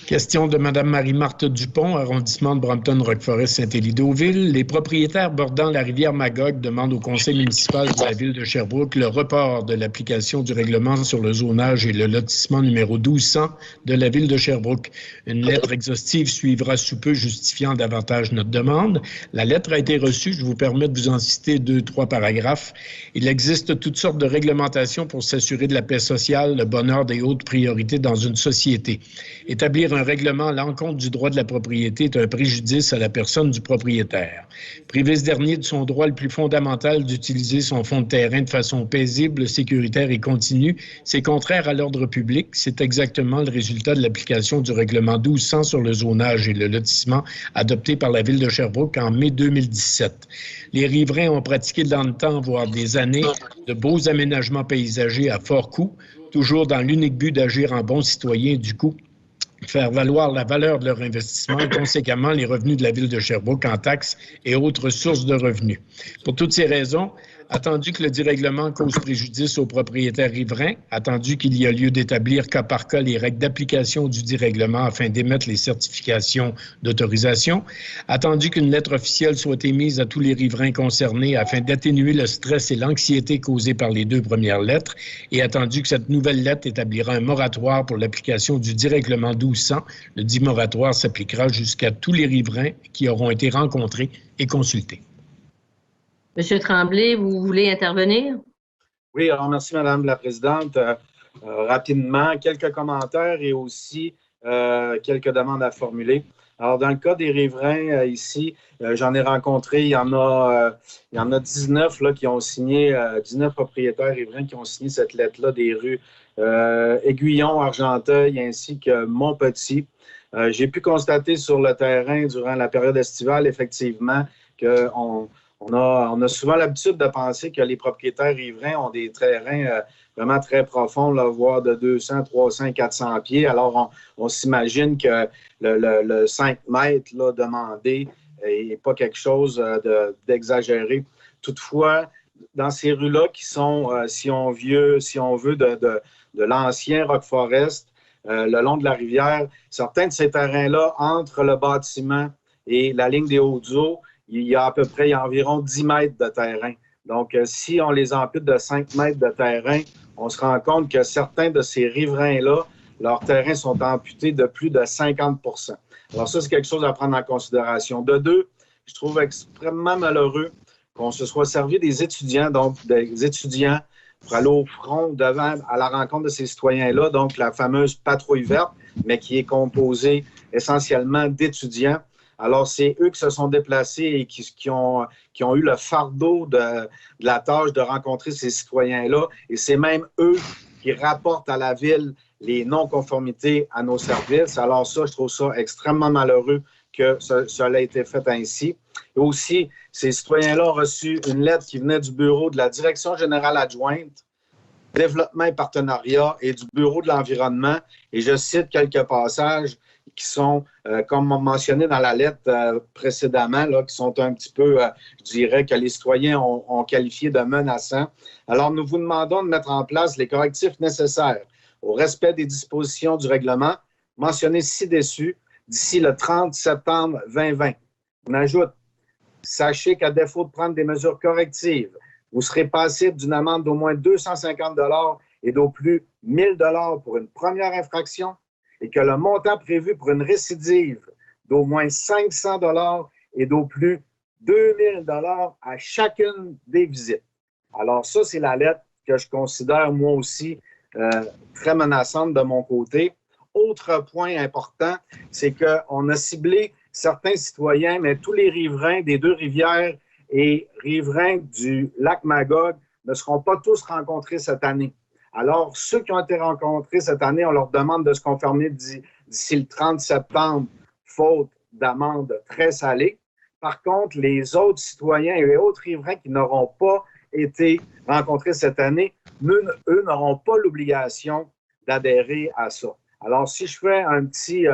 Question de Mme Marie-Marthe Dupont, arrondissement de Brampton-Roqueforest-Saint-Élie-Deauville. Les propriétaires bordant la rivière Magog demandent au conseil municipal de la ville de Sherbrooke le report de l'application du règlement sur le zonage et le lotissement numéro 1200 de la ville de Sherbrooke. Une lettre exhaustive suivra sous peu justifiant davantage notre demande. La lettre a été reçue. Je vous permets de vous en citer 2-3 paragraphes. Il existe toutes sortes de réglementations pour s'assurer de la paix sociale, le bonheur des hautes priorités dans une société. Établir un règlement à l'encontre du droit de la propriété est un préjudice à la personne du propriétaire. Priver ce dernier de son droit le plus fondamental d'utiliser son fonds de terrain de façon paisible, sécuritaire et continue, c'est contraire à l'ordre public. C'est exactement le résultat de l'application du règlement 1200 sur le zonage et le lotissement adopté par la ville de Sherbrooke en mai 2017. Les riverains ont pratiqué dans le temps, voire des années, de beaux aménagements paysagers à fort coût, toujours dans l'unique but d'agir en bons citoyens, du coup, faire valoir la valeur de leur investissement et conséquemment les revenus de la ville de Sherbrooke en taxes et autres sources de revenus. Pour toutes ces raisons, attendu que le dérèglement cause préjudice aux propriétaires riverains, attendu qu'il y a lieu d'établir cas par cas les règles d'application du dérèglement afin d'émettre les certifications d'autorisation, attendu qu'une lettre officielle soit émise à tous les riverains concernés afin d'atténuer le stress et l'anxiété causés par les 2 premières lettres, et attendu que cette nouvelle lettre établira un moratoire pour l'application du dérèglement 1200, le dit moratoire s'appliquera jusqu'à tous les riverains qui auront été rencontrés et consultés. Monsieur Tremblay, vous voulez intervenir? Oui, alors merci Madame la Présidente. Rapidement, quelques commentaires et aussi quelques demandes à formuler. Alors, dans le cas des riverains ici, j'en ai rencontré, il y en a 19 là, qui ont signé, 19 propriétaires riverains qui ont signé cette lettre-là des rues Aiguillon, Argenteuil ainsi que Montpetit. J'ai pu constater sur le terrain durant la période estivale, effectivement, qu'on a souvent l'habitude de penser que les propriétaires riverains ont des terrains vraiment très profonds, là, voire de 200, 300, 400 pieds. Alors, on s'imagine que le 5 mètres là, demandé n'est pas quelque chose d'exagéré. Toutefois, dans ces rues-là qui sont, si on veut, de l'ancien Rock Forest, le long de la rivière, certains de ces terrains-là, entre le bâtiment et la ligne des Hautes-Eaux, il y a environ 10 mètres de terrain. Donc, si on les ampute de 5 mètres de terrain, on se rend compte que certains de ces riverains-là, leurs terrains sont amputés de plus de 50 %. Alors ça, c'est quelque chose à prendre en considération. De deux, je trouve extrêmement malheureux qu'on se soit servi des étudiants, donc des étudiants pour aller au front devant à la rencontre de ces citoyens-là, donc la fameuse patrouille verte, mais qui est composée essentiellement d'étudiants. Alors, c'est eux qui se sont déplacés et qui ont eu le fardeau de la tâche de rencontrer ces citoyens-là. Et c'est même eux qui rapportent à la ville les non-conformités à nos services. Alors ça, je trouve ça extrêmement malheureux que cela ait été fait ainsi. Et aussi, ces citoyens-là ont reçu une lettre qui venait du bureau de la Direction générale adjointe, Développement et partenariat et du Bureau de l'environnement. Et je cite quelques passages qui sont, comme mentionné dans la lettre précédemment, là, qui sont un petit peu, je dirais, que les citoyens ont qualifié de menaçants. Alors, nous vous demandons de mettre en place les correctifs nécessaires au respect des dispositions du règlement mentionnées ci-dessus d'ici le 30 septembre 2020. On ajoute, sachez qu'à défaut de prendre des mesures correctives, vous serez passible d'une amende d'au moins 250 $ et d'au plus 1 000 $ pour une première infraction, et que le montant prévu pour une récidive d'au moins 500 $ et d'au plus 2 000 $ à chacune des visites. Alors ça, c'est la lettre que je considère moi aussi très menaçante de mon côté. Autre point important, c'est qu'on a ciblé certains citoyens, mais tous les riverains des 2 rivières et riverains du lac Magog ne seront pas tous rencontrés cette année. Alors, ceux qui ont été rencontrés cette année, on leur demande de se conformer d'ici le 30 septembre, faute d'amende très salée. Par contre, les autres citoyens et autres riverains qui n'auront pas été rencontrés cette année, eux n'auront pas l'obligation d'adhérer à ça. Alors, si je fais un petit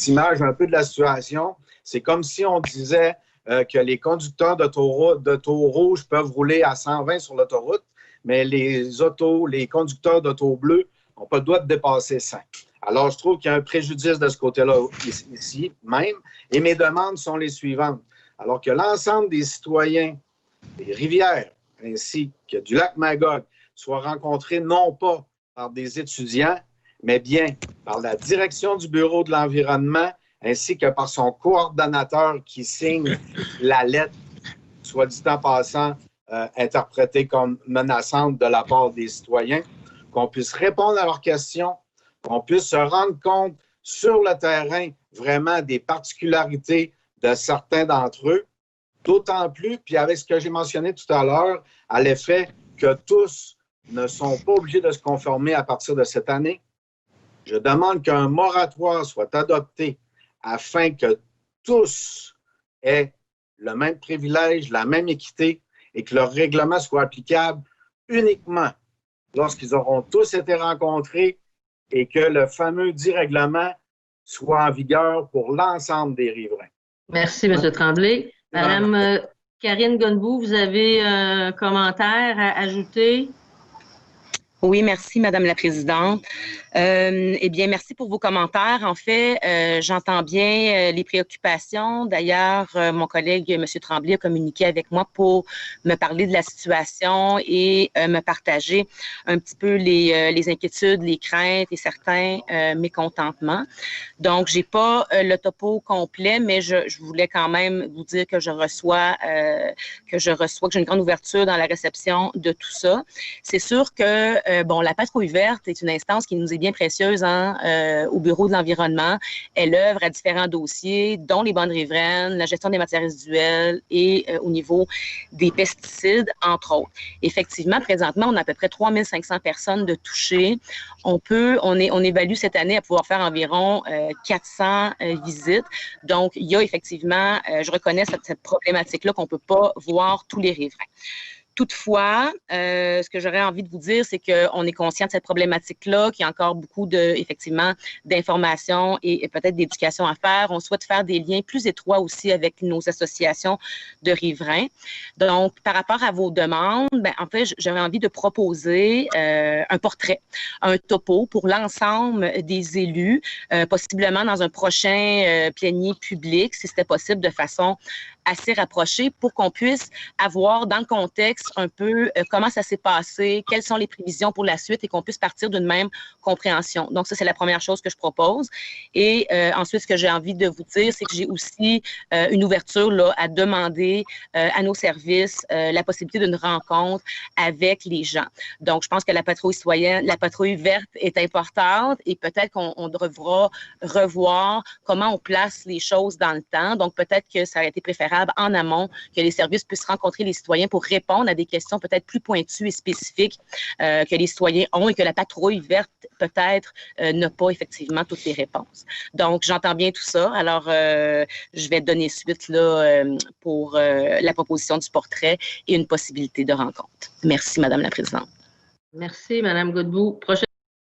image un peu de la situation, c'est comme si on disait que les conducteurs d'auto rouge peuvent rouler à 120 sur l'autoroute, mais les conducteurs d'auto bleu n'ont pas le droit de dépasser 100. Alors, je trouve qu'il y a un préjudice de ce côté-là ici même. Et mes demandes sont les suivantes. Alors que l'ensemble des citoyens des rivières ainsi que du lac Magog soient rencontrés non pas par des étudiants, mais bien par la direction du Bureau de l'environnement ainsi que par son coordonnateur qui signe la lettre, soit dit en passant, interprétée comme menaçante de la part des citoyens, qu'on puisse répondre à leurs questions, qu'on puisse se rendre compte sur le terrain vraiment des particularités de certains d'entre eux, d'autant plus, puis avec ce que j'ai mentionné tout à l'heure, à l'effet que tous ne sont pas obligés de se conformer à partir de cette année, je demande qu'un moratoire soit adopté afin que tous aient le même privilège, la même équité et que leur règlement soit applicable uniquement lorsqu'ils auront tous été rencontrés et que le fameux dit règlement soit en vigueur pour l'ensemble des riverains. Merci, M. Tremblay. Madame Karine Gonbou, vous avez un commentaire à ajouter? Oui, merci, Madame la Présidente. Eh bien, merci pour vos commentaires. En fait, j'entends bien les préoccupations. D'ailleurs, mon collègue, M. Tremblay, a communiqué avec moi pour me parler de la situation et me partager un petit peu les inquiétudes, les craintes et certains mécontentements. Donc, j'ai pas le topo complet, mais je voulais quand même vous dire que que j'ai une grande ouverture dans la réception de tout ça. C'est sûr que la patrouille verte est une instance qui nous est bien précieuse au Bureau de l'environnement. Elle œuvre à différents dossiers, dont les bandes riveraines, la gestion des matières résiduelles et au niveau des pesticides, entre autres. Effectivement, présentement, on a à peu près 3500 personnes de touchées. On évalue cette année à pouvoir faire environ 400 visites. Donc, il y a effectivement, je reconnais cette problématique-là qu'on ne peut pas voir tous les riverains. Toutefois, ce que j'aurais envie de vous dire, c'est qu'on est conscient de cette problématique-là, qu'il y a encore beaucoup effectivement, d'informations et peut-être d'éducation à faire. On souhaite faire des liens plus étroits aussi avec nos associations de riverains. Donc, par rapport à vos demandes, en fait, j'aurais envie de proposer un portrait, un topo pour l'ensemble des élus, possiblement dans un prochain plénier public, si c'était possible, de façon assez rapprochée pour qu'on puisse avoir dans le contexte un peu comment ça s'est passé, quelles sont les prévisions pour la suite et qu'on puisse partir d'une même compréhension. Donc, ça, c'est la première chose que je propose. Et ensuite, ce que j'ai envie de vous dire, c'est que j'ai aussi une ouverture là, à demander à nos services la possibilité d'une rencontre avec les gens. Donc, je pense que la patrouille citoyenne, la patrouille verte est importante et peut-être qu'on devra revoir comment on place les choses dans le temps. Donc, peut-être que ça aurait été préférable en amont que les services puissent rencontrer les citoyens pour répondre à des questions peut-être plus pointues et spécifiques que les citoyens ont et que la patrouille verte peut-être n'a pas effectivement toutes les réponses. Donc, j'entends bien tout ça. Alors, je vais donner suite là, pour la proposition du portrait et une possibilité de rencontre. Merci, Madame la Présidente. Merci, Madame Godbout. Prochaine